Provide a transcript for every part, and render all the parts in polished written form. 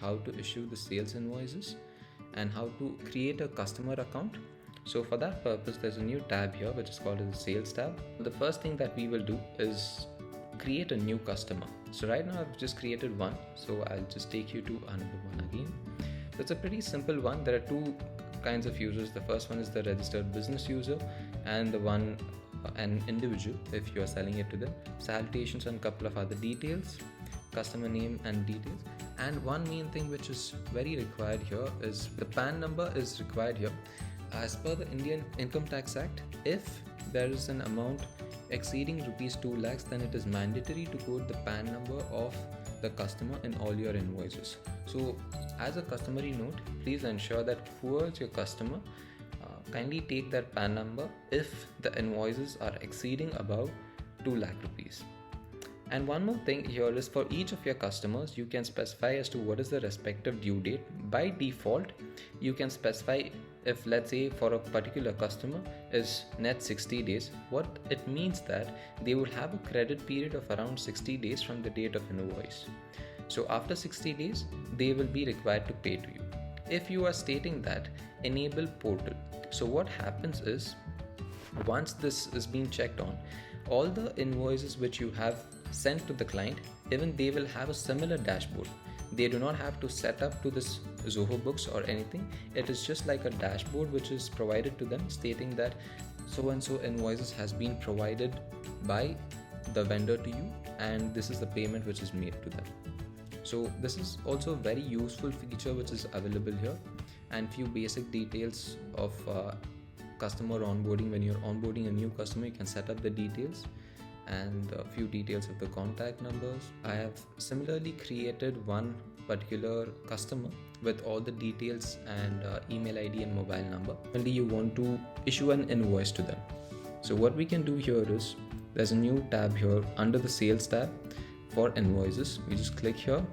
how to issue the sales invoices and how to create a customer account. So for that purpose, there's a new tab here which is called the sales tab. The first thing that we will do is create a new customer. So right now I've just created one, so I'll just take you to another one again. So it's a pretty simple one. There are two kinds of users. The first one is the registered business user, and the one an individual if you are selling it to them. Salutations and a couple of other details, customer name and details. And one main thing which is very required here is the PAN number is required here. As per the Indian Income Tax Act, if there is an amount exceeding rupees 2 lakhs, then it is mandatory to quote the PAN number of the customer in all your invoices. So as a customary note, please ensure that whoever is your customer, kindly take that PAN number if the invoices are exceeding above 2 lakh rupees. And one more thing here is, for each of your customers, you can specify as to what is the respective due date. By default, you can specify, if let's say for a particular customer is net 60 days, what it means that they will have a credit period of around 60 days from the date of invoice. So after 60 days, they will be required to pay to you. If you are stating that enable portal, so what happens is, once this is being checked on, all the invoices which you have sent to the client, even they will have a similar dashboard. They do not have to set up to this ZOHO Books or anything. It is just like a dashboard which is provided to them, stating that so and so invoices has been provided by the vendor to you, and this is the payment which is made to them. So this is also a very useful feature which is available here, and few basic details of customer onboarding. When you're onboarding a new customer, you can set up the details and a few details of the contact numbers. I have similarly created one particular customer with all the details and email ID and mobile number. Only you want to issue an invoice to them. So what we can do here is, there's a new tab here under the sales tab for invoices. We just click here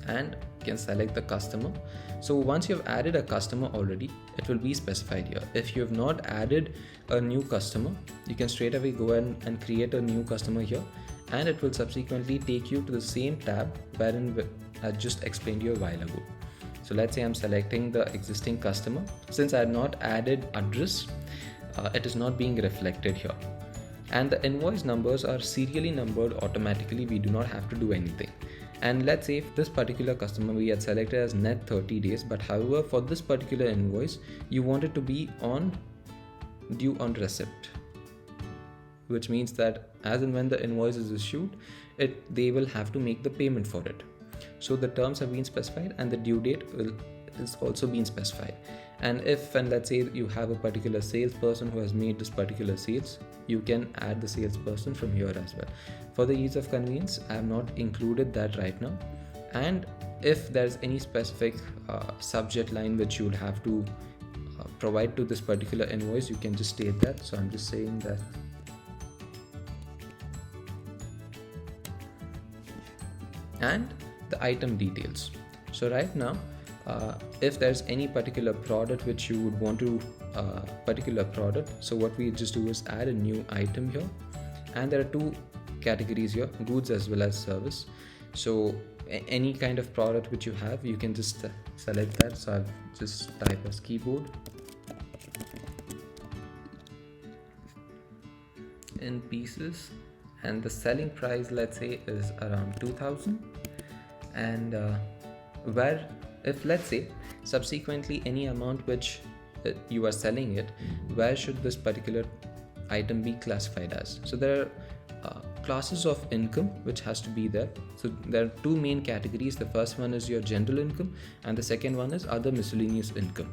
and can select the customer. So once you have added a customer already, it will be specified here. If you have not added a new customer, you can straight away go ahead and create a new customer here, and it will subsequently take you to the same tab wherein I just explained you a while ago. So let's say I'm selecting the existing customer. Since I have not added address, it is not being reflected here. And the invoice numbers are serially numbered automatically. We do not have to do anything. And let's say if this particular customer we had selected as net 30 days, but however for this particular invoice you want it to be on due on receipt, which means that as and when the invoice is issued, they will have to make the payment for it. So the terms have been specified and the due date is also been specified. And if, and let's say you have a particular salesperson who has made this particular sales, you can add the salesperson from here as well. For the ease of convenience, I have not included that right now. And if there's any specific subject line which you would have to provide to this particular invoice, you can just state that. So I'm just saying that and the item details. So right now, if there's any particular product which you would want to particular product, so what we just do is add a new item here, and there are two categories here, goods as well as service. So any kind of product which you have, you can just select that. So I've just type as keyboard in pieces, and the selling price, let's say, is around 2000. And where, if let's say subsequently any amount which you are selling it, where should this particular item be classified as? So there are classes of income which has to be there. So there are two main categories. The first one is your general income, and the second one is other miscellaneous income.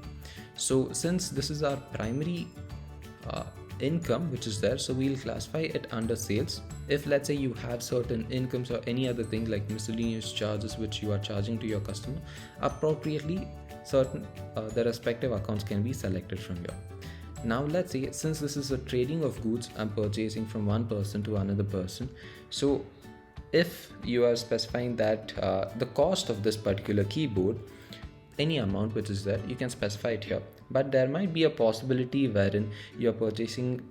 So since this is our primary income which is there, so we'll classify it under sales. If let's say you have certain incomes or any other thing like miscellaneous charges which you are charging to your customer, appropriately certain the respective accounts can be selected from here. Now let's say, since this is a trading of goods, I'm purchasing from one person to another person. So if you are specifying that the cost of this particular keyboard, any amount which is there, you can specify it here. But there might be a possibility wherein you are purchasing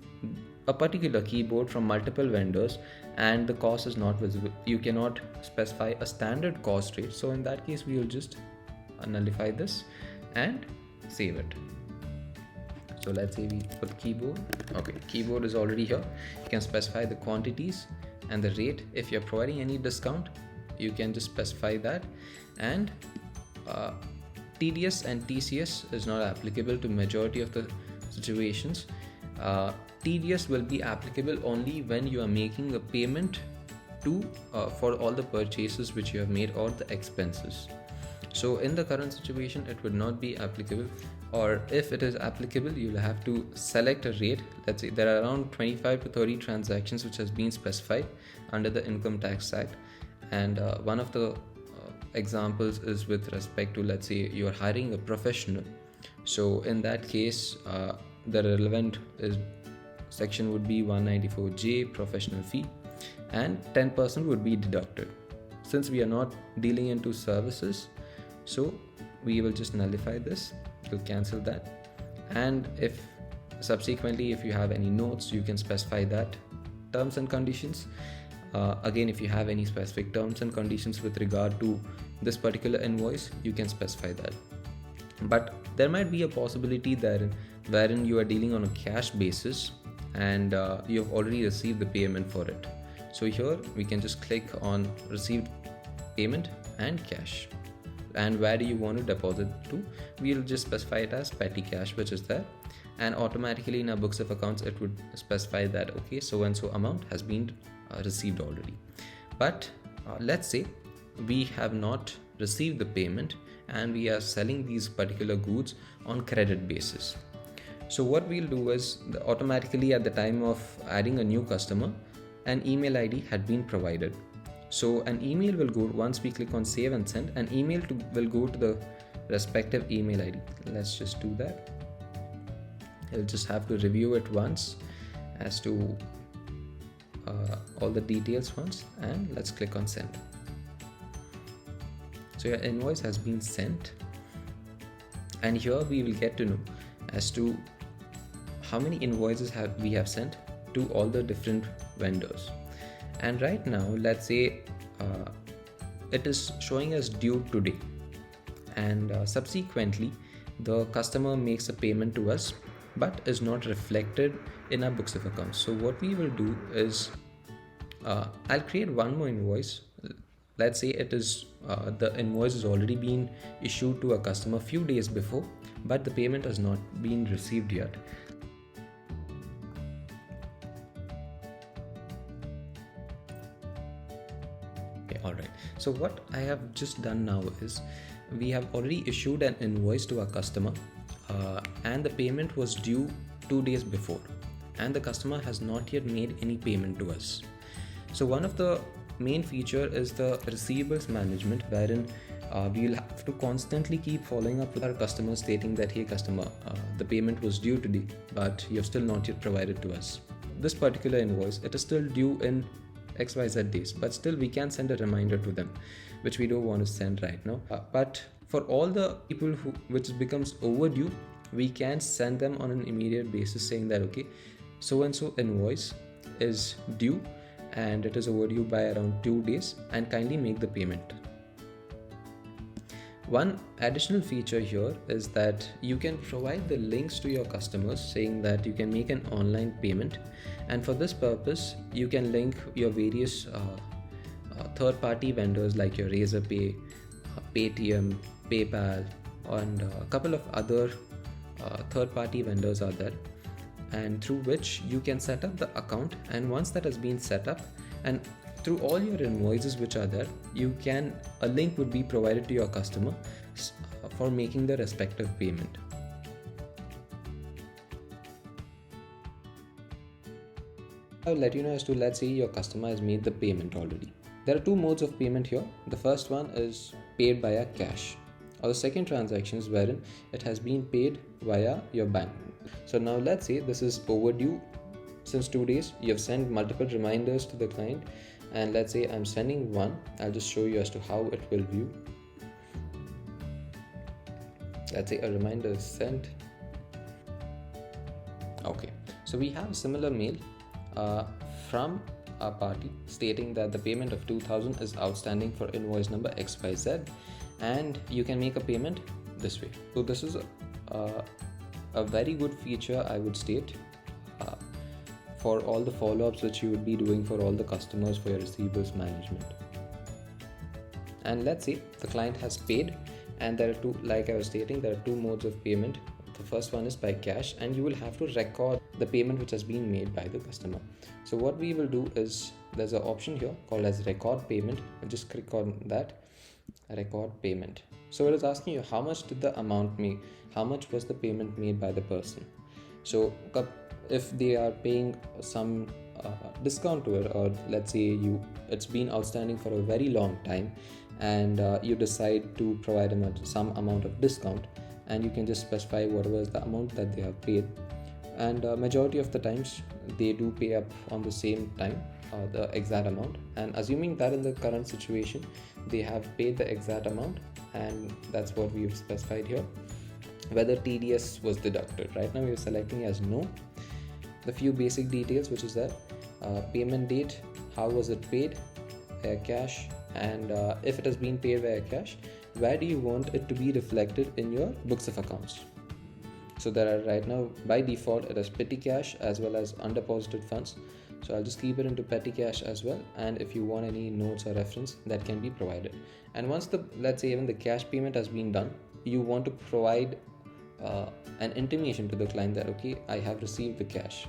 a particular keyboard from multiple vendors and the cost is not visible, you cannot specify a standard cost rate. So in that case, we will just nullify this and save it. So let's say we put keyboard. Okay, keyboard is already here. You can specify the quantities and the rate. If you're providing any discount, you can just specify that. And TDS and TCS is not applicable to majority of the situations. TDS will be applicable only when you are making a payment to for all the purchases which you have made or the expenses. So in the current situation, it would not be applicable, or if it is applicable, you'll have to select a rate. Let's say there are around 25 to 30 transactions which has been specified under the Income Tax Act, and one of the examples is with respect to, let's say you're hiring a professional. So in that case, the relevant section would be 194J, professional fee, and 10% would be deducted. Since we are not dealing into services, so we will just nullify this. You'll cancel that. And if subsequently, if you have any notes, you can specify that. Terms and conditions, again, if you have any specific terms and conditions with regard to this particular invoice, you can specify that. But there might be a possibility that wherein you are dealing on a cash basis and you have already received the payment for it. So here we can just click on received payment and cash. And where do you want to deposit to? We'll just specify it as petty cash, which is there, and automatically in our books of accounts it would specify that okay, so and so amount has been received already. But let's say we have not received the payment and we are selling these particular goods on credit basis. So what we'll do is automatically at the time of adding a new customer, an email ID had been provided. So an email will go, once we click on save and send, an email will go to the respective email ID. Let's just do that. You'll just have to review it once as to all the details once, and let's click on send. So your invoice has been sent, and here we will get to know as to how many invoices we have sent to all the different vendors. And right now, let's say it is showing as due today, and subsequently the customer makes a payment to us but is not reflected in our books of accounts. So what we will do is I'll create one more invoice. Let's say it is the invoice has already been issued to a customer few days before, but the payment has not been received yet. Alright, so what I have just done now is we have already issued an invoice to our customer and the payment was due 2 days before, and the customer has not yet made any payment to us. So one of the main feature is the receivables management, wherein we will have to constantly keep following up with our customers stating that hey customer, the payment was due today but you have still not yet provided to us this particular invoice. It is still due in XYZ days, but still we can send a reminder to them, which we don't want to send right now. But for all the people which becomes overdue, we can send them on an immediate basis saying that okay, so and so invoice is due and it is overdue by around 2 days, and kindly make the payment. One additional feature here is that you can provide the links to your customers saying that you can make an online payment, and for this purpose you can link your various third-party vendors like your Razorpay, Paytm, PayPal, and a couple of other third-party vendors are there, and through which you can set up the account. And once that has been set up, and through all your invoices which are there, a link would be provided to your customer for making the respective payment. I'll let you know as to, let's say your customer has made the payment already. There are two modes of payment here. The first one is paid via cash, or the second transaction is wherein it has been paid via your bank. So now let's say this is overdue since 2 days. You have sent multiple reminders to the client, and let's say I'm sending one. I'll just show you as to how it will view. Let's say a reminder is sent. Okay, so we have a similar mail from a party stating that the payment of 2000 is outstanding for invoice number XYZ, and you can make a payment this way. So this is a very good feature, I would state, for all the follow-ups which you would be doing for all the customers for your receivables management. And let's say the client has paid, and there are two, like I was stating, there are two modes of payment. The first one is by cash, and you will have to record the payment which has been made by the customer. So what we will do is, there's an option here called as record payment. I'll just click on that, record payment. So it is asking you how much did the amount make, how much was the payment made by the person. So if they are paying some discount to it, or let's say it's been outstanding for a very long time, and you decide to provide them some amount of discount, and you can just specify whatever is the amount that they have paid. And majority of the times they do pay up on the same time, the exact amount, and assuming that in the current situation they have paid the exact amount, and that's what we've specified here. Whether TDS was deducted, right now we are selecting as no. The few basic details which is that payment date, how was it paid, via cash, and if it has been paid via cash, where do you want it to be reflected in your books of accounts. So there are right now by default it is petty cash as well as undeposited funds, so I'll just keep it into petty cash as well, and if you want any notes or reference, that can be provided. And once let's say even the cash payment has been done, you want to provide an intimation to the client that okay, I have received the cash.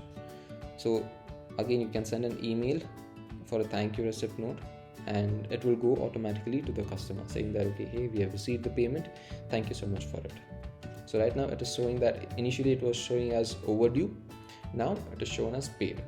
So again, you can send an email for a thank you receipt note, and it will go automatically to the customer saying that okay, hey, we have received the payment, thank you so much for it. So right now it is showing that initially it was showing as overdue, now it is shown as paid.